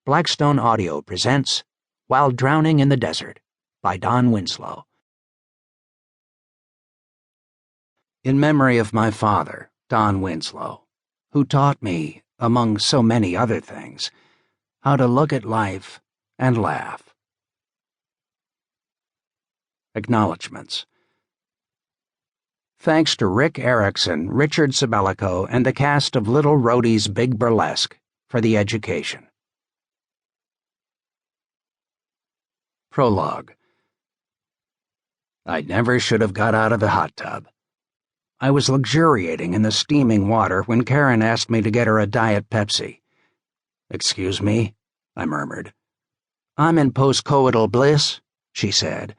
Blackstone Audio presents While Drowning in the Desert by Don Winslow. In memory of my father, Don Winslow, who taught me, among so many other things, how to look at life and laugh. Acknowledgements. Thanks to Rick Erickson, Richard Sabellico, and the cast of Little Rhodey's Big Burlesque for the education. Prologue. I never should have got out of the hot tub. I was luxuriating in the steaming water when Karen asked me to get her a Diet Pepsi. "Excuse me," I murmured. "I'm in postcoital bliss," she said,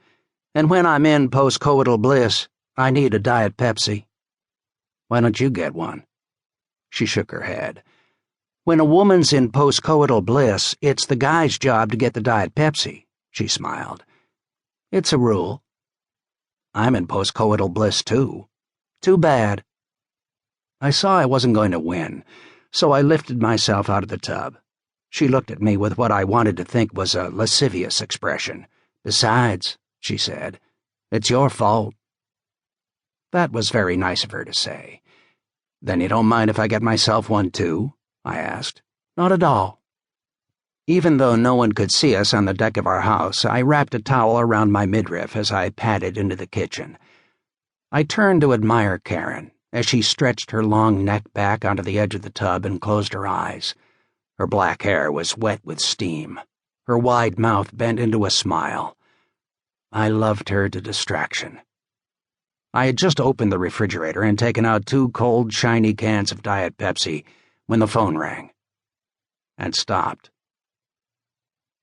"and when I'm in postcoital bliss, I need a Diet Pepsi." "Why don't you get one?" She shook her head. "When a woman's in postcoital bliss, it's the guy's job to get the Diet Pepsi," she smiled. "It's a rule." "I'm in postcoital bliss, too." "Too bad." I saw I wasn't going to win, so I lifted myself out of the tub. She looked at me with what I wanted to think was a lascivious expression. "Besides," she said, "it's your fault." That was very nice of her to say. "Then you don't mind if I get myself one, too?" I asked. "Not at all." Even though no one could see us on the deck of our house, I wrapped a towel around my midriff as I padded into the kitchen. I turned to admire Karen as she stretched her long neck back onto the edge of the tub and closed her eyes. Her black hair was wet with steam. Her wide mouth bent into a smile. I loved her to distraction. I had just opened the refrigerator and taken out 2 cold, shiny cans of Diet Pepsi when the phone rang. And stopped.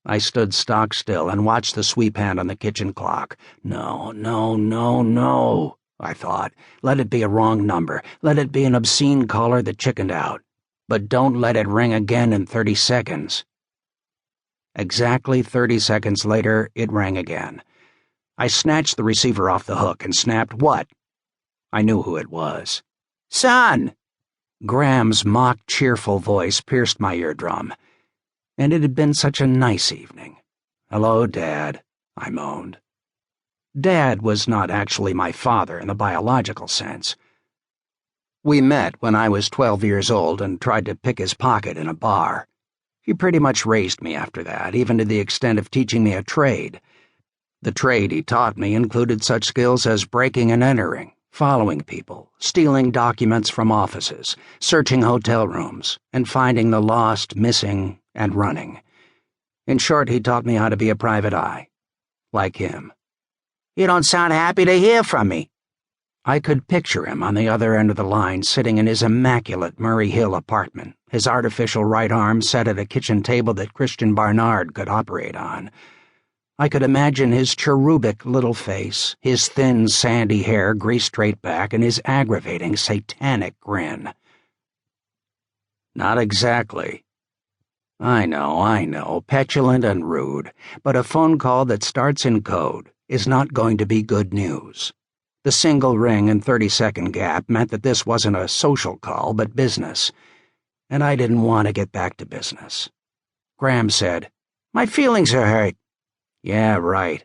I stood stock still and watched the sweep hand on the kitchen clock. No, I thought. Let it be a wrong number. Let it be an obscene caller that chickened out. But don't let it ring again in 30 seconds. Exactly 30 seconds later, it rang again. I snatched the receiver off the hook and snapped, "What?" I knew who it was. "Son!" Graham's mock cheerful voice pierced my eardrum. And it had been such a nice evening. "Hello, Dad," I moaned. Dad was not actually my father in the biological sense. We met when I was 12 years old and tried to pick his pocket in a bar. He pretty much raised me after that, even to the extent of teaching me a trade. The trade he taught me included such skills as breaking and entering, following people, stealing documents from offices, searching hotel rooms, and finding the lost, missing, and running. In short, he taught me how to be a private eye. Like him. "You don't sound happy to hear from me." I could picture him on the other end of the line, sitting in his immaculate Murray Hill apartment, his artificial right arm set at a kitchen table that Christian Barnard could operate on. I could imagine his cherubic little face, his thin, sandy hair greased straight back, and his aggravating, satanic grin. "Not exactly." I know, petulant and rude, but a phone call that starts in code is not going to be good news. The single ring and 30-second gap meant that this wasn't a social call, but business, and I didn't want to get back to business. Graham said, "My feelings are hurt." "Yeah, right."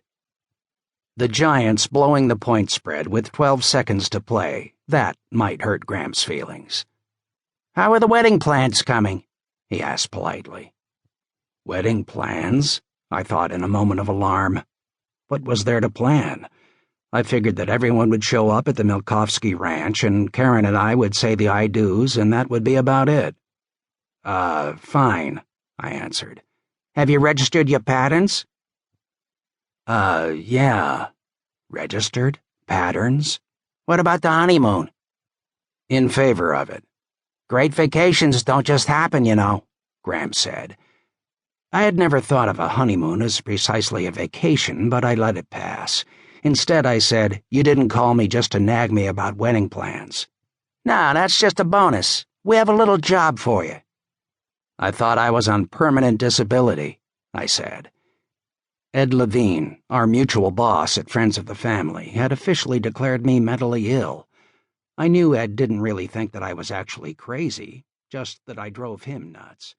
The Giants blowing the point spread with 12 seconds to play, that might hurt Graham's feelings. "How are the wedding plans coming?" he asked politely. Wedding plans? I thought in a moment of alarm. What was there to plan? I figured that everyone would show up at the Milkovsky Ranch and Karen and I would say the I-do's and that would be about it. Fine," I answered. "Have you registered your patterns?" Yeah. Registered? Patterns? "What about the honeymoon?" "In favor of it." "Great vacations don't just happen, you know," Graham said. I had never thought of a honeymoon as precisely a vacation, but I let it pass. Instead, I said, "You didn't call me just to nag me about wedding plans." "No, that's just a bonus. We have a little job for you." "I thought I was on permanent disability," I said. Ed Levine, our mutual boss at Friends of the Family, had officially declared me mentally ill. I knew Ed didn't really think that I was actually crazy, just that I drove him nuts.